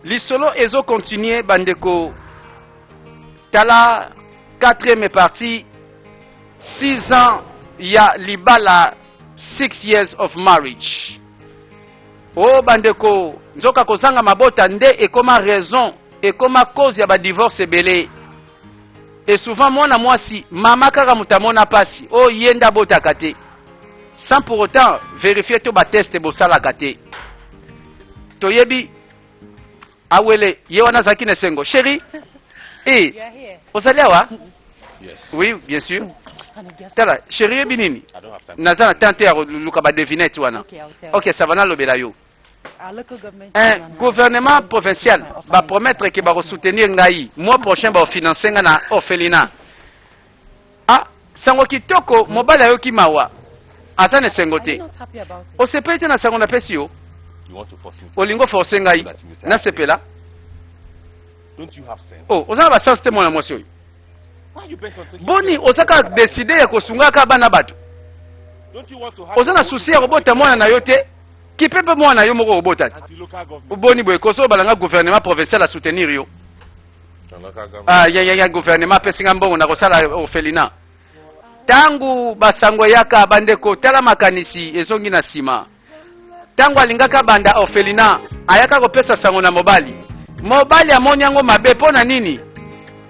L'isolo ezo continue bandeko. Tala 4e partie 6 ans ya libala 6 years of marriage. Oh bandeko, nzoka kozanga mabota nde ekoma raison, ekoma cause ya ba divorce ebele. Et souvent mwana mwasi mama kaka mutamona pasi, oh yenda bota kate. Sans pour autant vérifier to ba test bosala kate. Toyebi awele ye wana zaki ne sengo. Chérie, osalewa? Yes. Oui, bien sûr. Tala, chérie binini. Nazana tante ya luka ba devinette wana. OK, ça va na lobela yo. Un gouvernement provincial va promettre qu'il va soutenir ngai. Mois prochain va financer na orphelinat. Ah, sango kitoko mobala yo ki mawa. Azane sengote. O sepete na sango na pesi yo. Olingo forcer ngai. Na sepela. Don't you have sense? Oh, ozana ba sense te mona mwasi yo. Boni osaka décider ya kosunga ka bana bato. Don't you want to have Ozana souci ya robota mwana na yo te. Qui peut mwana yo moko robota. Boni boy koso balanga gouvernement provincial a soutenir yo. Ah ya gouvernement pesinga mbongo na kosala orphelinat. Tangu basango yaka bandeko tala makanisi ezongi na sima. Tangu alingaka banda orphelinat ayaka kopesa sango na mobali. Mobali amoni yango mabe pona nini?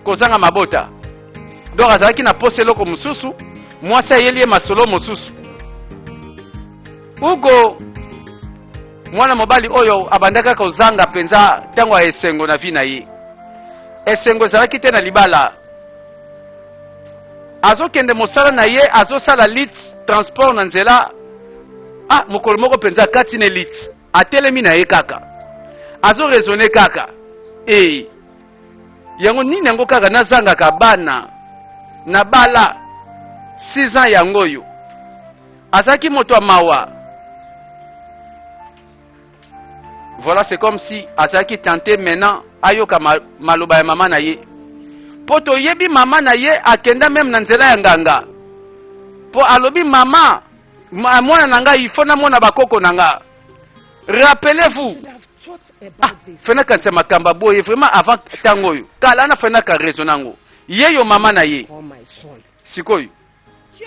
Kozanga mabota. Donc azalaki na pose loko mususu, mwasi ayeli masolo mususu. Ugo mwana mobali oyo abandaka kozanga penza tango esengo na vina ye. Esengo ezalaki te na libala. Azokende mosala na ye, azosala lit transport na nzela. Ah, mokolo moko penza kati ne lit. Atelemi na ye kaka. Azo raisonner kaka. Yango nini yango kaka nazanga ka bana na bala 6 ans yango yo. Azaki moto wa mawa. Voilà, c'est comme si azaki tenté maintenant ayoka maloba ya mama na ye. Poto yebi mama na ye akenda même na nzela ya nganga. Po alobi mama mwana nanga ifona mona bakoko nanga. Rappelez-vous. Ah, fena kanse makamba boye vraiment avant tango yo. Kala na fena ka raisonango. Ye yo mama na ye. Sikoyo.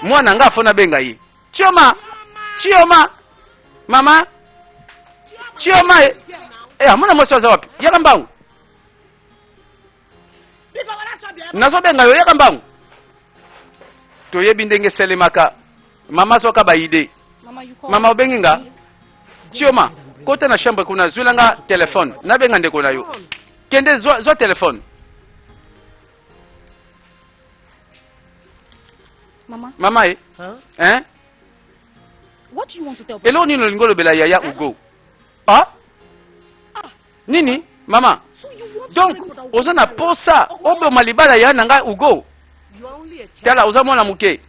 Mwana nga fona benga ye. Chioma. Chioma. Mama. Chioma. Amuna mwaso za wapi? Yaka mbangu. Nazo benga yo yaka mbangu. Toyebi ndenge selemaka. Mama soka ba ide. Mama obengi nga. Chioma. Kote na chambre kuna zulanga telefone. Na benga ndeko na yo. Kende zo telefone. Mama Hein? What do you want to tell me? Elo nino lingolo bela yaya ugo. Ah? Nini? Mama. Donc, oza na posa obo malibala ya nanga ugo. Tala oza mwana muke.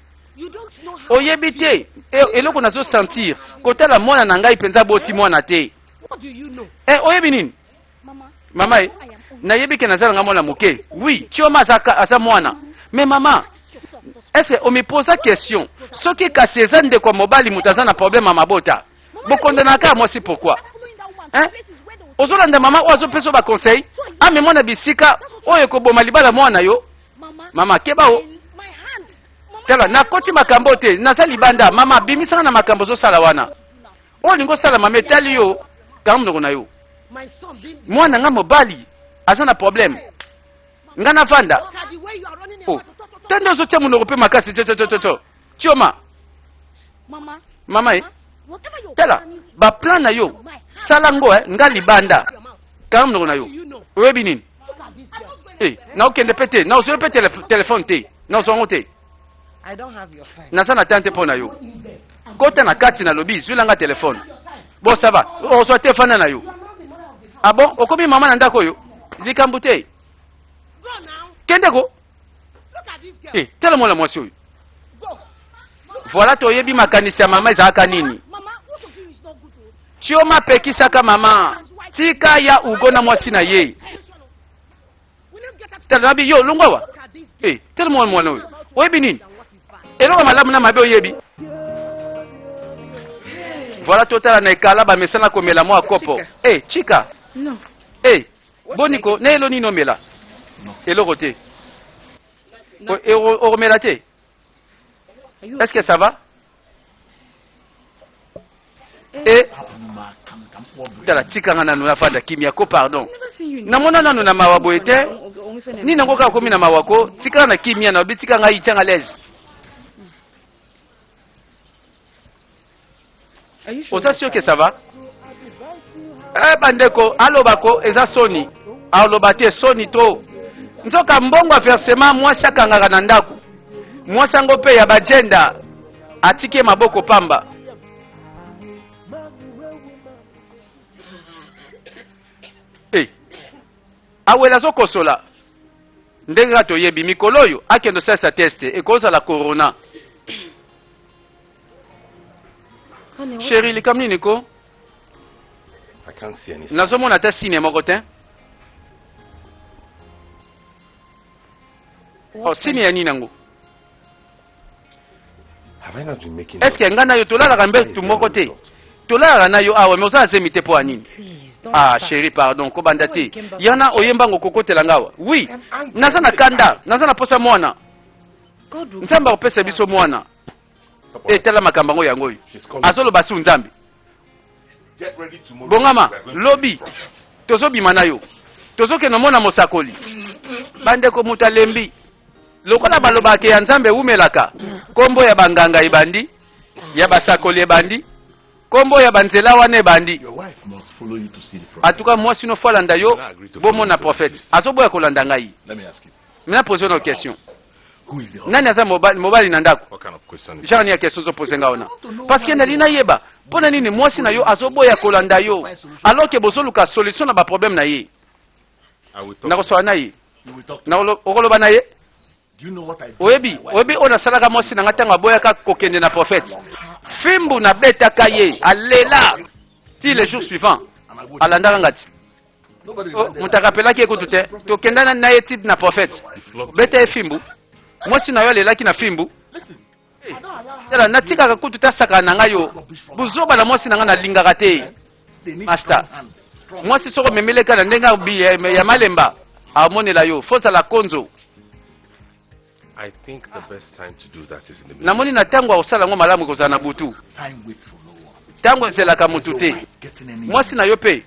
Oyebi te. Eloko nazo sentir. Kotala mwana nanga ipenza boti mwana te. Oyebi nini? Mama na yebi ke nazala nga mwana muke. Oui, Chioma asa mwana. Mais maman, est-ce qu'on me pose la question? Ce qui est cassé, c'est de quoi mobile, il un problème à ma bota. Beaucoup de naka, moi c'est pourquoi. Hein? Ozolanda maman, ozo peso ba conseil. Ah mais moi na bisika, oyo ko boma libala mwana yo. Mama keba o. Tala na koti makambo te, na sali banda, mama bimisa na makambo zo sala wana. O lingo sala mametali yo, kamno na yo. Mwana nga mobali, azana problème. Ngana vanda. Oh. Tendo zo tia munoko pe makasi to. Chioma. Mama Tala, ba plan na yo. Salango nga libanda. Kam no na yo. Webi nini? Na okende pete, na ozo pete téléphone te. Na ozo ngote. I don't have your phone. Na sana tante pona yo. Kota na kati na lobby, zulanga téléphone. Bon ça va. Ozo téléphone na yo. Ah bon, okomi mama na ndako yo. Likambute. Kende ko? Tell moi la moisson. Voilà toyebi makanisi ya mama ezaka nini? Chioma pekisaka mama. Tika ya ugona mwasi na ye. Telabi yo lungwa. Tell moi mwana. Oyebi nini? Eloko malamu na mabe oyebi. Voilà totala na ekala ba mesana komela mwa kopo. Chika. Non. Boniko, ne elo nino mela. Elo roté. Oromela te. Est-ce que ça va? Et tala tikanga nanu na fanda kimia ko pardon. Namona nanu na mawabo ete. Ni nango ka komi na mawako, tikanga na kimia na bitika nga itanga lez. Osa sûr que ça va? Eh bandeko, alobako eza soni. Alobate soni to. Nzoka mbongo versement mwasi akangaka na ndako. Mwasi ango pe ya bajenda atike maboko pamba. Eh. Awela zo kosola. Ndenga to yebi mikolo yo akendo sasa teste ekoza la corona. Chérie, likamni niko? I can't see anything. Nazomona ta signe moko te. Oh, signe ya nini nango? Have I not been making Est-ce que ngana yo tolala kambe tu moko te? Tolala na yo awa, mais oza zemi te po anini? Ah, chérie, pardon, ko banda te. Yana oyemba ngo kokotela ngawa. Oui. Naza na kanda, naza na posa mwana. Nzamba opesa biso mwana. Tela makamba ngo yango yo. Azolo basu nzambi. Get ready tomorrow. Bongama, lobi. Tozobima na yo. Tozokena mona mosakoli. Bande ko mutalembi. Lokola baloba ke ya nzambe umelaka. Kombo ya banganga ibandi, ya basakoli ebandi. Kombo ya banzela wana ebandi. Your wife must follow you to see the prophet. Atuka mwasi no falanda yo, bomo na prophète. Azoboya kolanda ngai. Let me ask you, Mina poser une question. who is the husband? Nani aza mobali na ndako? What kind of question is Genre ni question zo poser ngaona. Parce que nalina yeba. Pona nini mwasi na yo azoboya kolanda yo? Alors que bozoluka solution na ba problème na ye. I will talk. Na kosoa na ye. You will talk to Na okoloba na ye. Do you know what I did? Oyebi ona salaka mwasi na ngatanga boya ka kokende na prophète. Fimbu na betaka ye, alela. Ti le jour suivant. Alanda ngati. Nobody Oh, remember mutakapelaki ekutu te. Tokendana na ye tide na prophète. Beta fimbu. Mwasi na yo alelaki na fimbu. Listen, Tala natikaka kutu ta saka na ngayo. Buzoba na mwasi na nga na lingaka te. they need Master. strong hands. Strong. Mwasi soko memeleka na ndenga bi ya malemba. Amonela yo. Fosa la konzo. I think the best time to do that is in the middle. Namoni na tango osala ngo malamu kozala na butu. Time waits for no one. Tango ezelaka mutu te. Getting any Mwasi na yo pe.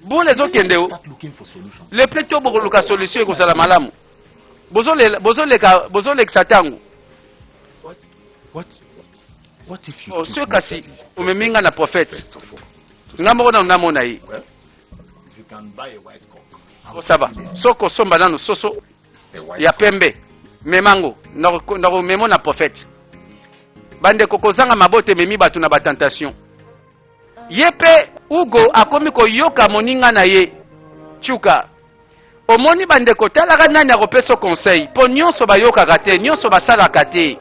Bule ezokende o. start looking for solutions. Le pleto bokoluka solution ekozala malamu. Bozolekisa tango. What if you Oh, keep sio me kasi steady umeminga na prophète. first of all? Ngambo na namona yi. Well, if you can buy a white cock, I will Osaba. give you Soko somba nanu soso A white ya pembe. Memango na memo na prophète. Bande kokozanga mabote memi batu na batentation. Yepe Ugo akomi koyoka moninga na ye. Chuka. Omoni bande kotalaka nani akopesa conseil. Po nyonso bayokaka te, nyonso basalaka te.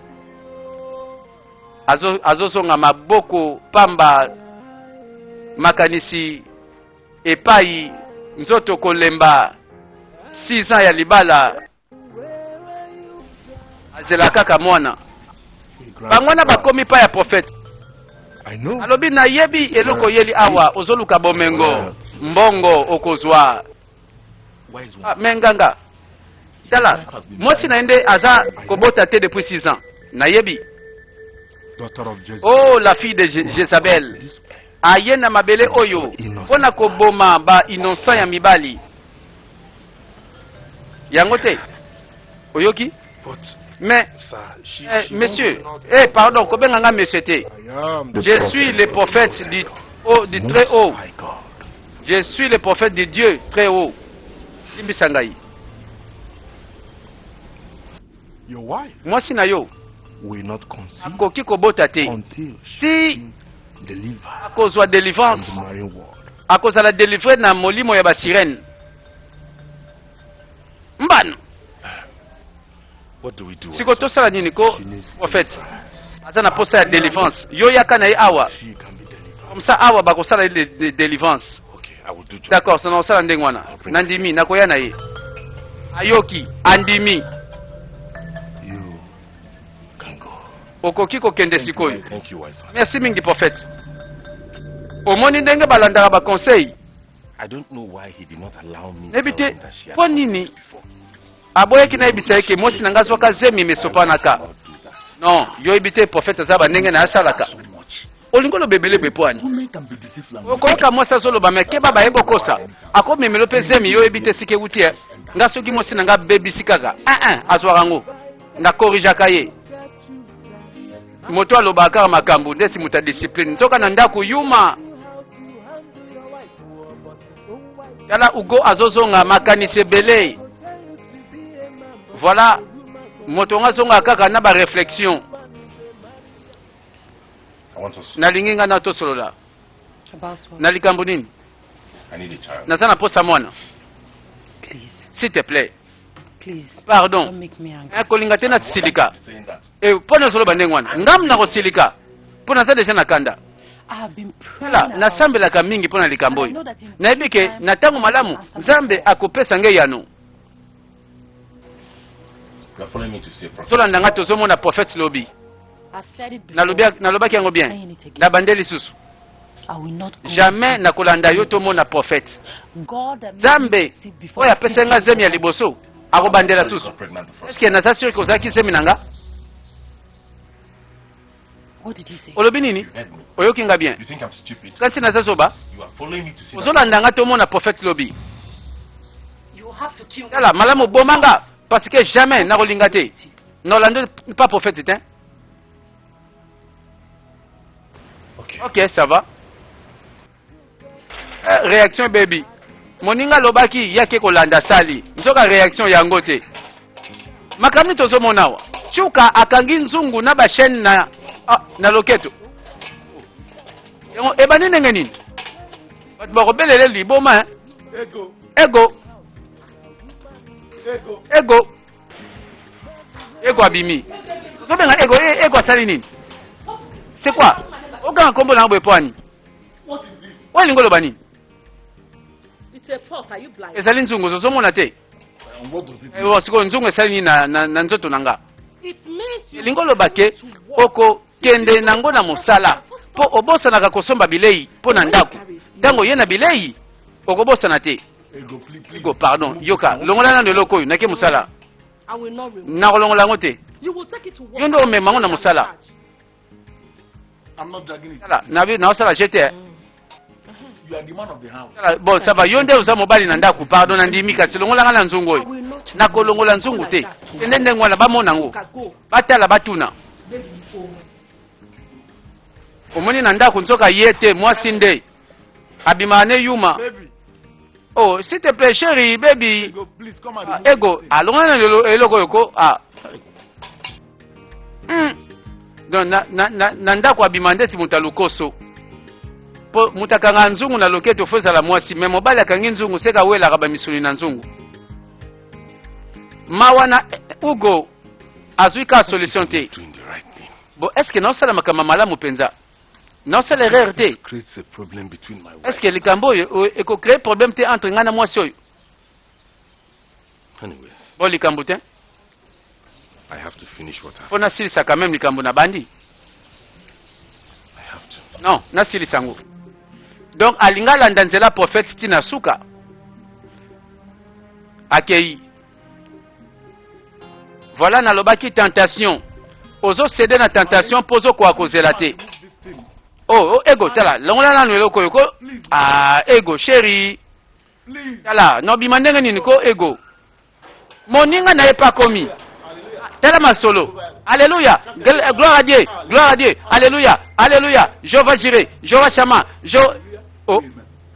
Azozonga maboko pamba makanisi epai nzoto kolemba 6 ans ya libala. Azela kaka mwana. Bangwana bakomi pa ya prophète. I know. Alobi na yebi eloko yeli awa ozoluka bomengo mbongo okozwa. Wise one. Ah, menganga. Tala, mwasi na ende aza kobota te depuis 6 ans. Na yebi. Daughter of Jesus. Oh, la fille de Jezabel. Aye na mabele oyo. Pona koboma ba innocent ya mibali. Yango te. Oyoki? But, Mais, sir, she monsieur, pardon, kobenganga monsieur te. I am the Je prophet suis le prophète du très haut. High God. Je suis le prophète de Dieu très haut. Limbisangai. Your wife Mwasi na yo, will not conceive akoki kobota te. until she Si be delivered akozwa from délivrance, the marine world. akozala délivré na molimo ya basirene. Mbano, what do we do? siko tosala nini ko She needs prophète. deliverance. Aza na posa ya délivrance. Yo yaka na ye awa. She can be delivered. Comme ça awa bakosala ye délivrance. Okay, I will do just D'accord, ça na osala ndenge wana. Nandimi nakoya na ye. Ayoki, andimi. You can go. Okoki kokende sikoyo. Thank you, wise man. Merci mingi prophète. Omoni ndenge balandaka ba conseil. I don't know why he did not allow me to Nebite, tell him that she had po not nini? seen it before. Aboyeki na yebisa eke mwasi na nga zwaka zemi mesopanaka. Non, yo ebite prophète azaba ndenge na asalaka. Olingo lo bebele bepwani. Women can be deceived like Okoyoka mwasi azoloba me keba bayeba kosa. Akomemelo mpe zemi yo ebite sike wuti e. Nga soki mwasi na nga bebisi kaka. Azwaka ngo. Nga korijaka ye. Moto alobaka makambo ndesi muta discipline. Nzoka na ndako yuma. Yala ugo azozonga makanisi ebele. Voilà. Moto nga zonga kaka na ba réflexion. I want us. Nalingi nga na tosolola. About what? Na likambo nini? I need a child. Naza na posa mwana. Please, S'il te plaît. please. Pardon. Don't make me angry. Kolinga tena silika. Saying that. Pona soloba ndenge wana. Ngam na kosilika. Pona za deja na kanda. I have been praying. Wala, about nasambelaka mingi pona likambo oyo. Nayebike na ntango malamu Nzambe akopesa nge yano. You are following me to see a prophet. Tolanda nga tozomona prophète lobi. I've said it before. Nalobaki yango bien. Na bandeli susu. I will not go Jamais to nakolanda yo tomona prophète. God that made me Nzambe see before oyo I speak apesa nga to zemi ya God. liboso akobandela You susu. got pregnant the first Eske naza suri kozalaki zemi na nga? What did you say? Olobi nini? You heard me. Oyoki nga bien. You think I'm stupid? Kasi naza zoba. You are following me to see that. Ozolanda nga tomona prophète lobi. You have to kill Tala malamu bomanga parce que jamais nakolinga te. Nolando pas prophète hein? Okay. Ok, ça va. Réaction baby. Moninga lobaki yake kolanda sali. Nzoka réaction yango te. Makamni tozomona wa. Chuka akangi nzungu na ba chaîne na loketo. Yango ebani ndenge nini? Batu bakobelele liboma hein? Ego. Ego. Ego. Ego. Ego abimi. Tobenga ego asali nini? C'est quoi? Oka kombo na bwepwani. What is this? Walingo lobani. It's a fault. Are you blind? Ezali nzungu zozomona te. And what does it mean? Wasiko nzungu esali nini na nzoto nanga. It means you Elingo lobake oko kende nango na mosala. Po obosanaka kosomba bilei po na ndako. Ntango ye na bilei okobosana te. Ego, please. Ego pardon yoka longola na eloko oyo nake mosala. I will not remove. Nakolongola ngo te. You will take it to work. Yo ndo omema ngo na mosala. I'm not dragging it. Tala na osala jete. You are the man of the house. Tala bon ça va yo nde oza mobali na ndako pardon na ndimi kasi longola nga na nzungu I oyo. will not. Nakolongola nzungu te. Ende ndenge wana bamona ngo. Go. Batala batuna. Baby, oh. Omoni na ndako nzoka ye te mwasi nde. Abimane yuma. Baby. Oh, s'il te plaît, chérie, baby. Ego, please come and Ah, remove ego, this thing. alonga na eloko yoko. Ah. Donc na ndako abima ndesi muta lukoso. Po mutakanga nzungu na loketo foza la mwasi, mais mobali akangi nzungu seka wela kaba misuni na nzungu. Mawana Ugo azuika solution te. Doing the right thing. Bon, est-ce que na osala makama malamu penza? Na osala erreur te. This creates a problem between my wife. Est-ce que likambo eko créer problème te entre nga na mwasi oyo? Anyways, Bon likambo te. I have to finish what I have. Pona silisa quand même likambo na bandi. I have to. Non, na silisa ngo. Donc alinga landa nzela prophète tina suka. Akei. Voilà na lobaki tentation. Ozo céder na tentation pozo kwa kozela te. Remove this thing. Oh, ego tala. Longola na eloko yoko. Ah, ego chérie. Please. Tala, no bimandenge nini ko ego. Moninga na epa komi. Tala masolo. Alléluia. Gloire à Dieu. Gloire à Dieu. Alléluia. Alléluia. Jéhovah Jireh. Jéhovah Shammah. Oh.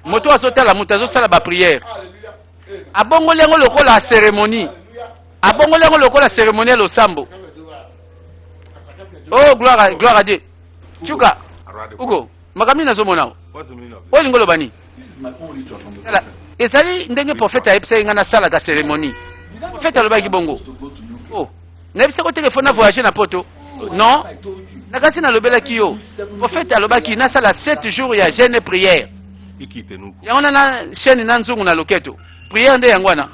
Moto asotala mutazo sala ba prière. Hallelujah. Amen. Abongolengo lokola cérémonie. Abongolengo lokola cérémonie lo sambo. Oh, gloire à Dieu. Chuka. Ugo. Makamini nazomona. What's the meaning of this? O lingolo bani. This is my own ritual from the Tala. prophet. Ezali ndenge prophète ayebisa nga na sala ka cérémonie. Prophète alobaki bongo. To go to UK. Oh. Nayebisa ko téléphone na voyager na poto. Non. I told you. Nakasi nalobelaki yo. Prophète alobaki nasala 7 jours ya jeûne et prière. Ikitenuku. Yango na chaîne na nzungu na loketo. Prière nde yango wana.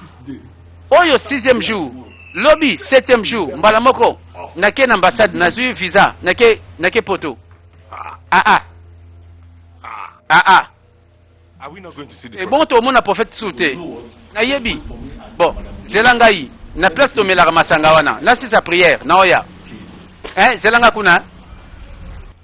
Oyo 6e jour. Lobi 7e jour. Mbala moko. Nake na ambassade nazui visa. Nake poto. Ah, Ah ah. ah, Ah ah. Are we not going to see the Et prophet? bon tomona prophète soute. You know what? Na yebi. For me and Bon, Madam zelanga yi. Na place to melaka masanga wana. Na si sa prière, na oya. Zelanga kuna.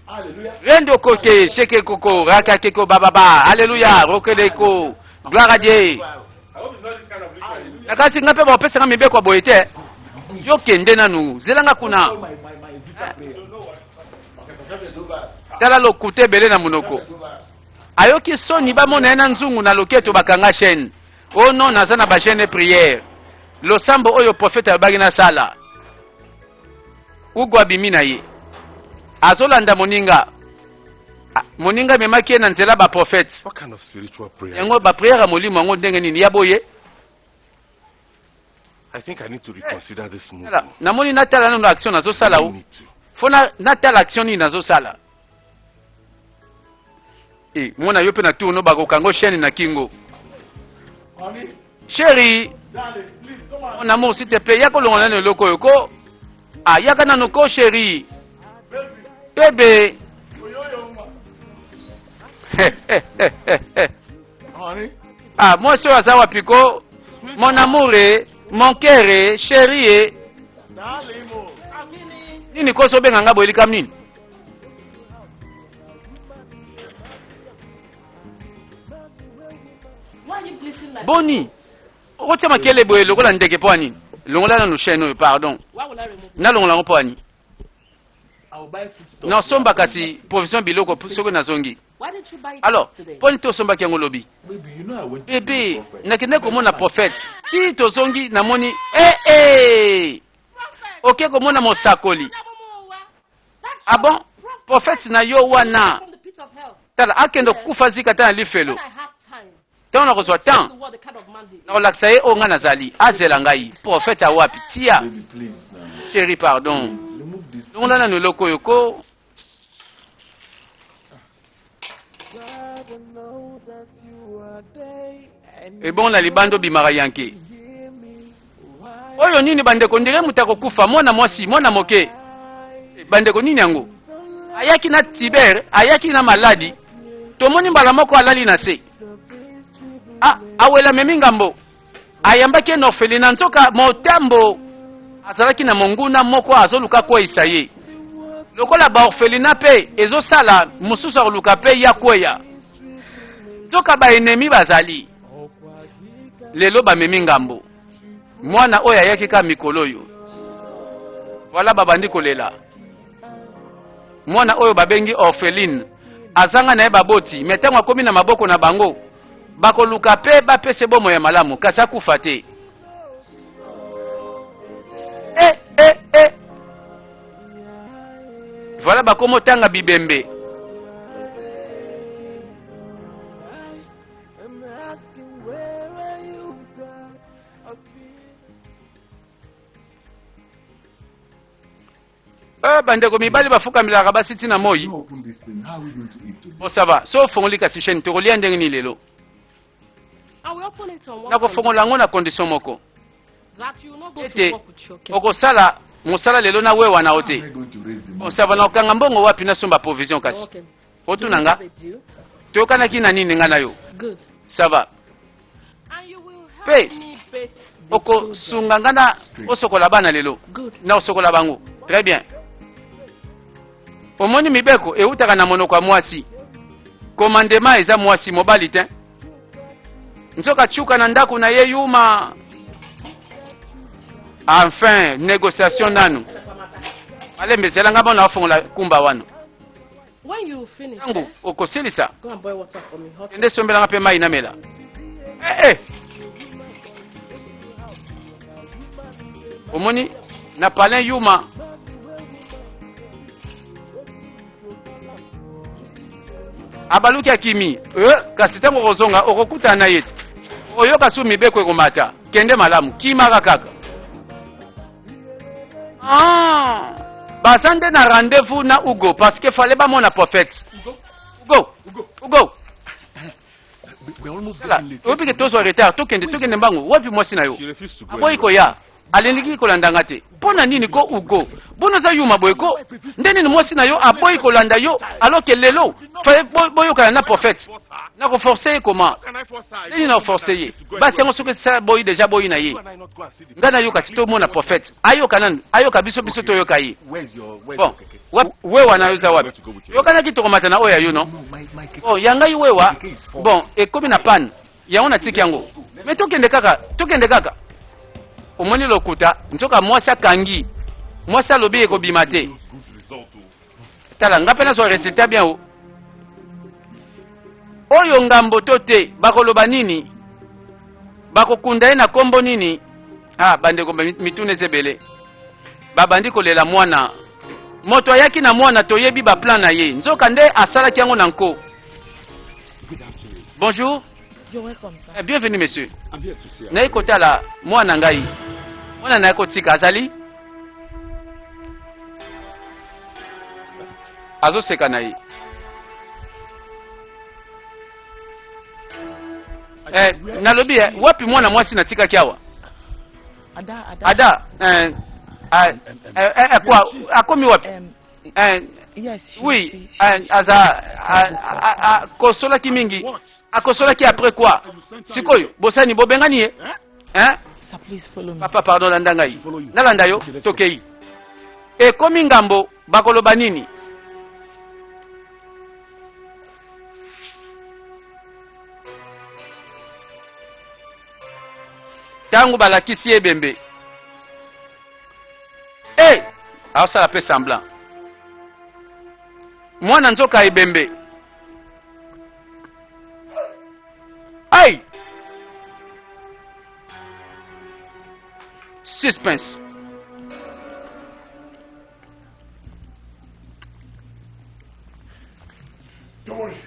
Hallelujah. Rendo koke, sheke koko, raka keko bababa. Alléluia, rokeleko. Gloire à Dieu. I hope it's not this kind of ritual. Nakasi ngape ba opesa nga mibeko boye te. Yo kende nanu. Zelanga kuna. Call my visa prayer. Okay, do that. Tala lokute bele na munoko. Do that. Ayoki soni bamona ena nzungu na loketo bakanga chaîne. Oh non, naza na ba chaîne prière. Losambo oyo prophète abagi na sala. Ugo abimi na ye. Azolanda moninga. Moninga memaki ye na nzela ba prophète. What kind of spiritual prayer? Yango ba prière ya molimo yango ndenge nini ya boye. I think I need to reconsider this move. Tala, namoni natala nano action nazosala I u. need to. Fona natala action nini nazosala. Mwana yo pe na tu no bakokango chaîne na kingo. Honey, Chérie, darling, please come on. mon amour, s'il te plaît, yako longa na loko yoko. Ah, yaka na noko chérie. Baby, Bébé. oh, yo, honey, Ah, moi c'est wazawa piko. Mon amour, mon cœur, chérie. darling, oh. Akini. Nini koso benga ngabo elikam nini? Why are you bleating like Boni. Okotia makele boye lokola ndeke po ani. Longola na no chaîne pardon. Why will I remove it? Na longola ngo po ani. I'll buy food stuff. Na somba kasi provision biloko soko na zongi. Why didn't you buy it Alors, yesterday? poni to somba kiango lobi. Baby, you know I went to Bébé, see the prophet. nakende komona prophète. Ti to zongi namoni eh. Prophet. Ok komona mosakoli. That's Ah bon? Prophète na yo wana. from the pit of hell. Tala akendo kufa zika ta lifelo. When I have time, Tana na kozwa the temps. word, the kind of man he is. Na kolakisa ye o nga nazali. Azela ngai. Prophète awapi tia. Baby, please, now. Chérie pardon. Please, remove this. Longola na loko yoko. E bon na libando bimara yanke. Oyo nini bandeko ndire mutako kufa mwana mwasi mwana moke. Bandeko nini yango? Ayaki na Tiber, ayaki na maladi. Tomoni mbala moko alali na se. Ah, awela memi ngambo. Ayambaki na orphelina nzoka motambo. Azalaki na monguna moko azoluka kwa isaye. Lokola ba orphelina pe ezosala mususu akoluka pe ya kweya. Nzoka ba enemi bazali. Lelo bamemi ngambo. Mwana oyo ayaki ka mikolo yo. Voilà babandi kolela. Mwana oyo babengi orpheline. Azanga na ye baboti, metango akomi na maboko na bango. Bakoluka pe bapese bomo ya malamu, kasi akufa te. Voilà bakomo tanga bibembe. Bandeko mibali bafukamilaka basiti na moi. You open this thing. How are we going to eat today? Bon ça va. So fongoli kasi chaîne tokolia ndenge ni lelo. I will open it on one Na kofongola ngo na condition moko. that you will not go Ete to work with your kids. okosala mosala lelo na wewa na How am ote. I going to raise the Bon money? ça va na okanga mbongo wapi na somba provision kasi. Okay. Otuna Do you nga have a deal? toyokanaki na nini nga na yo. Good. Ça va. And you will help Pe. me bet the Oko children. sunga nga na osokola bana lelo. Good. Na osokola bango. Très bien. Omoni mibeko eutaka na monoko ya mwasi. Commandement eza mwasi mobali te. Nzoka chuka na ndako na ye yuma. Enfin, négociation nanu. Alembe zelanga bona afongola kumba wana. When you finish, Yangu okosilisa. go and boil water for me. Hot. Ende sombelanga pe mai na mela. Eh. Omoni na palin yuma. Abaluki akimi. Kasi tango kozonga okokuta na yeti. Oyoka su mibeko ekomata. Kende malamu. Kimaka kaka. Ah. Basande na rendez-vous na Ugo parce que fallait ba mona prophète. Ugo. We're almost Sala. getting late. Obi ke tozo retard. Tokende mbangu. Wapi mwasi na yo. She refused to go. Aboyi anywhere. koya. alendiki kolanda nga te mpona nini ko ugo bono za yuma boye ko nde nini mwasi na yo aboyi kolanda yo alors que lelo faye boyokana na prophète na koforce ye koma nde nini na koforce ye basi yango soki sa boyi deja boyi na ye nga nayoka si tomona prophète ayoka nani ayoka biso toyoka ye bon wewa na yo za wapi yokanaki tokomata na oyo ya yo no bon ya ngai wewa bon ekomi na pane yango natiki yango me tokende kaka omoni lokuta nzoka mwasi akangi mwasi alobi ekobima te tala nga mpe nazwa resultat bien o oyo ngambo to te bakoloba nini bakokunda ye na kombo nini bandeko mituna ezebele babandi kolela mwana moto ayaki na mwana toyebi baplan na ye nzoka nde asalaki yango na nko. Bonjour. You're welcome, sir. Bienvenue, monsieur. I'm here to see. Naye kotala mwana ngai. Mwana naye kotika azali. Azoseka na ye. Nalobi wapi mwana mwasi natika kiawa? Ada. Quoi? Akomi wapi? Yes. Oui. Kosola ki mingi. Akosola ki après quoi? Sikoyo, bosani bobengani ye? Hein? Sir, please follow me. Papa, pardon, landa ngai. Nalanda yo, tokei. E komi ngambo, bakoloba nini? Tangu balakisi ebembe. Aosala pe semblant. Mwana nzoka ebembe. Aïe! Suspense.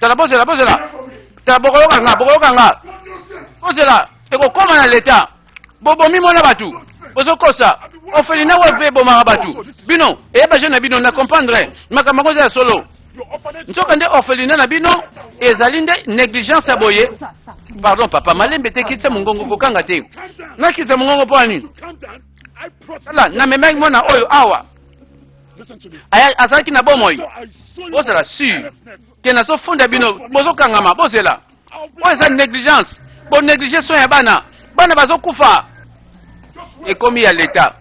Tala bozela. Tala bokoloka nga. Bozela. Eko koma na leta. Bobomi mona batu. Bozokosa. Orphelinat wepe bomaka batu. Bino. Eba jeune na bino na comprendre. Makambo koza ya solo. Nzoka nde orphelinat na bino ezali nde négligence aboye. Pardon papa, malembe te kitsa mungongo kokanga te. Na kitsa mungongo po ani. Sala na memeng mona oyo awa. Aya azaki na bomoy. Bozela sûr. Ke na so funda bino bozokangama bozela. Oyo eza négligence. Bon négliger soin ya bana. Bana bazokufa. Ekomi ya leta.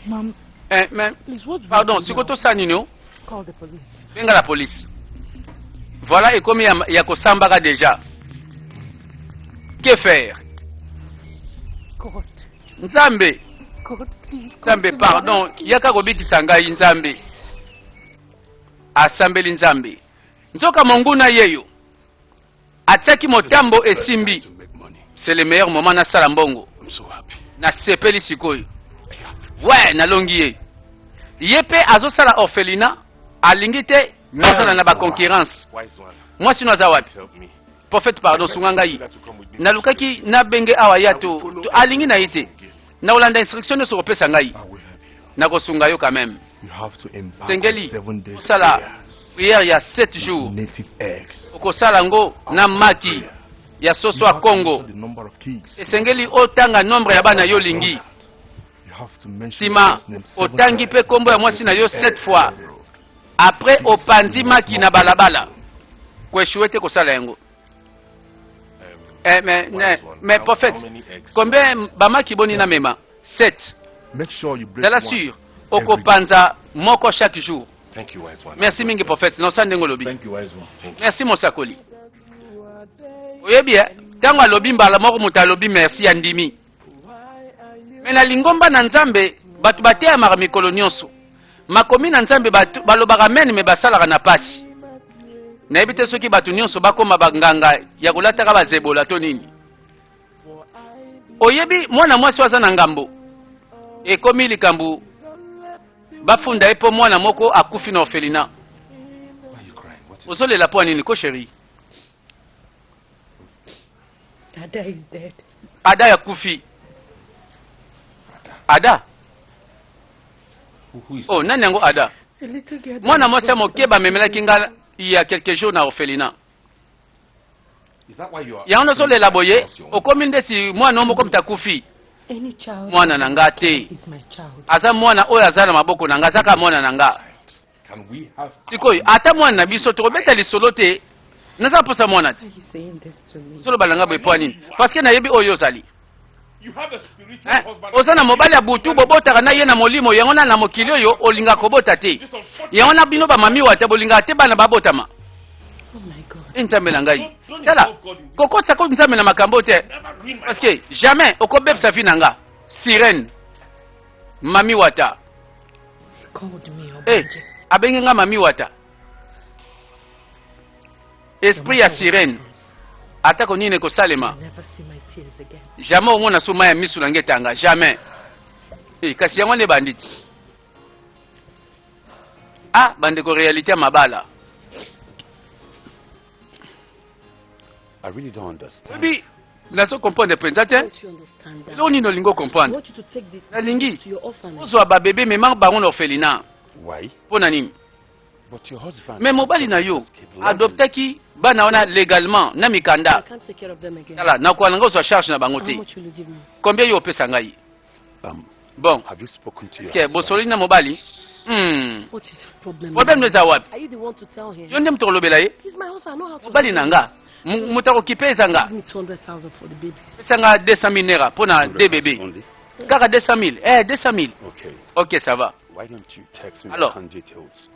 Mom, please, pardon, sikoto sanino. Call the police. Venga la police. Voilà, et comme il y a Kosambara déjà. Que faire? God. Nzambe. God, please. Nzambe, pardon. Yaka Robiki Sangai Nzambe. Asambeli Nzambe. Nzoka Monguna Yeyo. Ataki Motambo et Simbi. C'est le meilleur moment na Salambongo. Na sepeli sikoyo. Ouais, na longiye. Yepe azo sala orphelinat. Alingi te bazala na ba concurrence. Moi sino aza wapi? Prophète pardon sungangai. Na lukaki na benge awa yato alingi na ite. Na olanda instruction sur opesa ngai. Na ko sunga yo quand même. Sengeli sala prière ya 7 jours. Oko sala ngo na maki ya soso a Congo. Sengeli otanga nombre ya bana yo lingi. Sima otangi pe kombo ya mwasi na yo 7 fois. Après opanzi maki na balabala. Kweshuete kosala yango. Mais prophète, combien bamaki boni na mema? 7. Zala sûr. Okopanza moko chaque jour. Merci mingi prophète. Non sande ngolobi. Merci Mosakoli. Oyebi tango alobi mbala moko muta alobi merci andimi. Mena lingomba na Nzambe batu batea mara mikolo nyonso. Makomi na Nzambe batu balobaka mene me basalaka na pasi. Na ebite soki batu nyonso bakoma banganga ya kolataka bazebola to nini. Oyebi mwana mwasi waza na ngambo. Ekomi likambu bafunda epo mwana moko akufi na orphelinat. Ozolela po nini ko chéri? Ada is dead. Ada ya kufi. Ada. Oh, nani yango Ada? Mwana mwasi moke ba memela kinga il y a quelques jours na orphelinat. Is that why you are? yango nozolela boye okomi ndesi mwana omoko mtakufi Any child mwana na nga te is my child. aza mwana oyo aza na maboko na nga azaka mwana na nga Can we have? sikoyo ata mwana na biso tokobeta lisolo te naza posa mwana te Why are you saying this to me? solo balanga boye po nini parce que nayebi oyo ozali You have a spiritual husband. oza na mobali ya butu bobotaka na ye na molimo yango na mokili oyo olingaka kobota te yango na bino bamami wata bolingaka te bana babotama Oh my God. nzambe na ngai tala kokotisa ko nzambe na makambo te Never ruin my parce que jamais okobebisa vi na nga sirene mami wata He called me eh Obanje. abengi nga mami wata esprit ya sirene atako nini ekosalema I'll never see my tears again. jamais omona so mai ya misu na nge etanga jamais kasi yango nde banditi bandeko réalité ya mabala I really don't understand. oyebi nazo comprendre mpenza te Don't you understand that? eloko nini olingi I okomprendre want you to take the nalingi to your orphanage. ozwa babebe mema bango na orphelinat Why? mpo na nini But your husband. me mobali na yo Kid Laden. adoptaki bana wana légalement na I mikanda can't take care of them again. tala nakoka nanga ozwa charge na bango How te much will you give me? combien yo opesa ngai bon Have you spoken to your ke husband? bosoli na mobali What is your problem? problème no eza wapi Are you the one to tell him? yo nde moto kolobela ye He's my husband. I know how to. mobali na nga moto akokipe ezanga Give me 200,000 for the babies. pesanga 200 000 naira mpo na de bébé Only? kaka 200 000 200 000 Okay. ok ça va Why don't you text me Alors. the account details?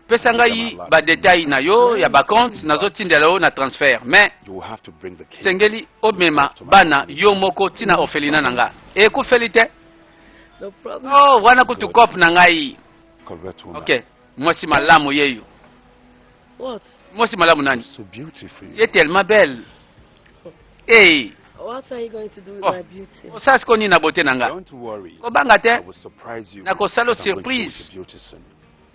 pesa ngai badetail na yo ya bacompte nazotindela yo na transfert mais You will have to bring the kids. sengeli omema bana yo moko tina orphelina na nga ekufeli te No problem. oh wana kutu kope na ngai Correct woman. ok mwasi malamu yeyo What? mwasi malamu nani So beautiful. ye tellement belle hey What are you going to do with Oh. my beauty? osala siko nini na bote na nga Don't worry. kobanga I te will surprise you. nakosala because I'm going to go surprise. with the beautician.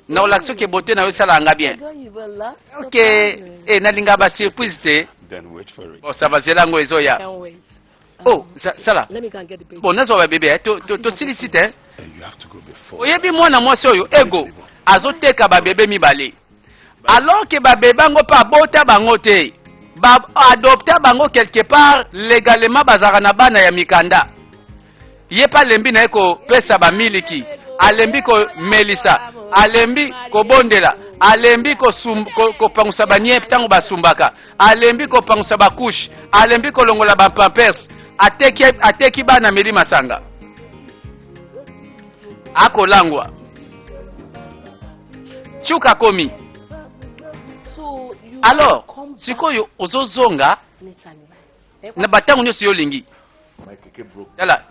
nakolakisa soki bote na yo esalanga bien Girl, you will laugh. ok nalinga basurprise te Then wait for it. osava zela yango ezoya Can't wait. oh sala Let me go and get the baby. bon nazwa babebe tosilisi te And you have to go before. oyebi mwana mwasi oyo ego azoteka babebe mibale alors ke babebe yango mpe abota bango te baadopta bango quelque part légalement bazalaka na bana ya mikanda ye mpe alembi na ye kopesa bamiliki alembi komelisa alembi kobondela alembi kopangusa banie ntango basumbaka alembi kopangusa bakushe alembi kolongola bapampers ateki bana meli masanga akolangwa chuka komi So you alors come back sikoyo ozozonga anytime you like. na batango nyonso yo olingi My keke broke. tala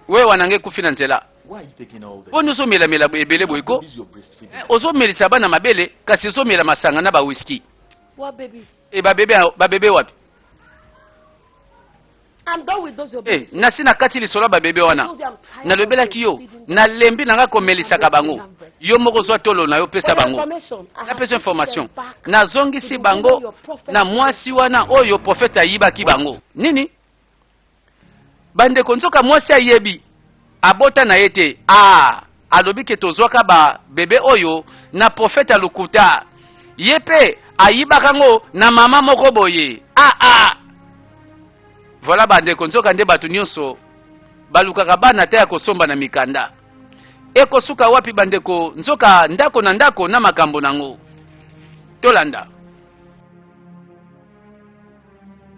we wananga ekufi na nzela Why are you taking all that? mpo nyonso omelamela ebele boyeko Use your breastfeeding. ozomelisa bana mabele kasi ozomela masanga na bawiski What babies? babebe wapi I'm done with those your Eh, babies. nasi nakati lisolo ya babebe I wana told you I'm tired nalobelaki yo of breastfeeding them. nalembi nanga komelisaka bango yo moko zwa tolo na yo For pesa your bango information, I have napesa taken information them back nazongisi to the bango woman your prophet na mwasi wana oyo profete ayibaki bango nini bandeko nzoka mwasi ayebi abota na ye te alobi ke tozwaka babebe oyo na profete alukuta ye mpe ayibaka ngo na mama moko boye voilà bandeko nzoka nde bato nyonso balukaka bana te ya kosomba na mikanda ekosuka wapi bandeko nzoka ndako na ndako na makambo nango tolanda